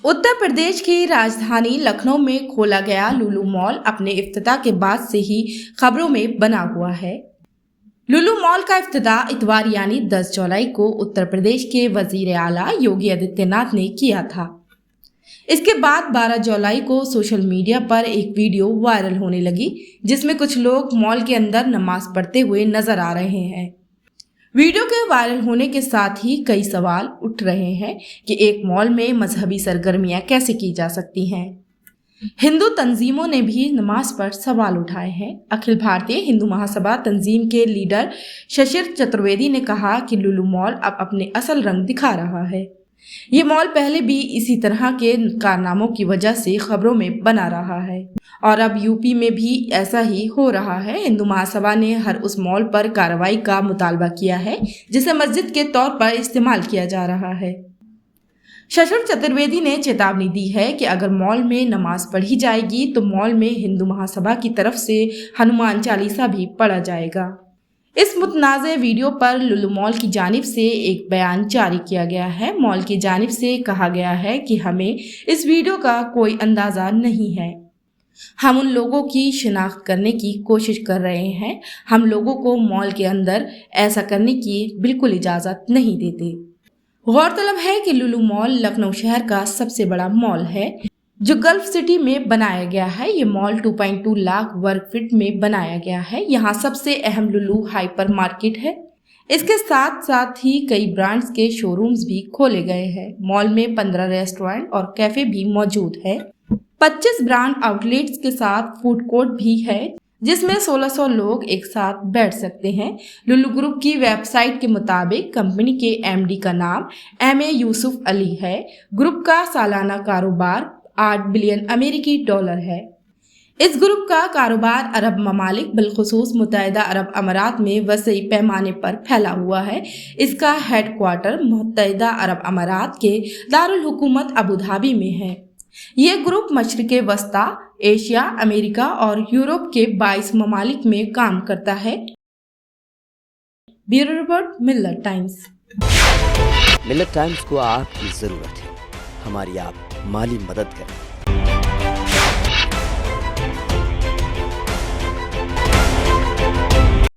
उत्तर प्रदेश की राजधानी लखनऊ में खोला गया लुलु मॉल अपने इफ्तिताह के बाद से ही खबरों में बना हुआ है। लुलु मॉल का इफ्तिताह इतवार यानी 10 जुलाई को उत्तर प्रदेश के वजीर आला योगी आदित्यनाथ ने किया था। इसके बाद 12 जुलाई को सोशल मीडिया पर एक वीडियो वायरल होने लगी, जिसमें कुछ लोग मॉल के अंदर नमाज पढ़ते हुए नजर आ रहे हैं। वीडियो के वायरल होने के साथ ही कई सवाल उठ रहे हैं कि एक मॉल में मजहबी सरगर्मियां कैसे की जा सकती हैं। हिंदू तंजीमों ने भी नमाज पर सवाल उठाए हैं। अखिल भारतीय हिंदू महासभा तंजीम के लीडर शशिर चतुर्वेदी ने कहा कि लुलु मॉल अब अपने असल रंग दिखा रहा है। ये मॉल पहले भी इसी तरह के कारनामों की वजह से खबरों में बना रहा है और अब यूपी में भी ऐसा ही हो रहा है। हिंदू महासभा ने हर उस मॉल पर कार्रवाई का मुतालबा किया है जिसे मस्जिद के तौर पर इस्तेमाल किया जा रहा है। शशिर चतुर्वेदी ने चेतावनी दी है कि अगर मॉल में नमाज पढ़ी जाएगी तो मॉल में हिंदू महासभा की तरफ से हनुमान चालीसा भी पढ़ा जाएगा। इस मुतनाज़े वीडियो पर लुलु मॉल की जानिब से एक बयान जारी किया गया है। मॉल की जानिब से कहा गया है कि हमें इस वीडियो का कोई अंदाज़ा नहीं है। हम उन लोगों की शिनाख्त करने की कोशिश कर रहे हैं। हम लोगों को मॉल के अंदर ऐसा करने की बिल्कुल इजाज़त नहीं देते। गौरतलब है कि लुलु मॉल लखनऊ शहर का सबसे बड़ा मॉल है जो गल्फ सिटी में बनाया गया है। ये मॉल 2.2 लाख वर्ग फीट में बनाया गया है। यहाँ सबसे अहम लुलु हाइपर मार्केट है। इसके साथ साथ ही कई ब्रांड्स के शोरूम्स भी खोले गए हैं। मॉल में 15 रेस्टोरेंट और कैफे भी मौजूद है। 25 ब्रांड आउटलेट्स के साथ फूड कोर्ट भी है जिसमें 1600 लोग एक साथ बैठ सकते हैं। लुलु ग्रुप की वेबसाइट के मुताबिक कंपनी के एमडी का नाम एम.ए. यूसुफ अली है। ग्रुप का सालाना कारोबार 8 बिलियन अमेरिकी डॉलर है। इस ग्रुप का कारोबार अरब ममालिक बिलखुसूस मुत्तहिदा अरब अमारात में वसी पैमाने पर फैला हुआ है। इसका हेडक्वार्टर मुत्तहिदा अरब अमारात के दारुल हुकूमत अबू धाबी में है। ये ग्रुप मशरिक़े वस्ता, एशिया, अमेरिका और यूरोप के 22 ममालिक में काम करता है। ब्यूरो रिपोर्ट, मिल्लत टाइम्स। मिल्लत टाइम्स को आपकी जरूरत है, हमारी आप माली मदद करें।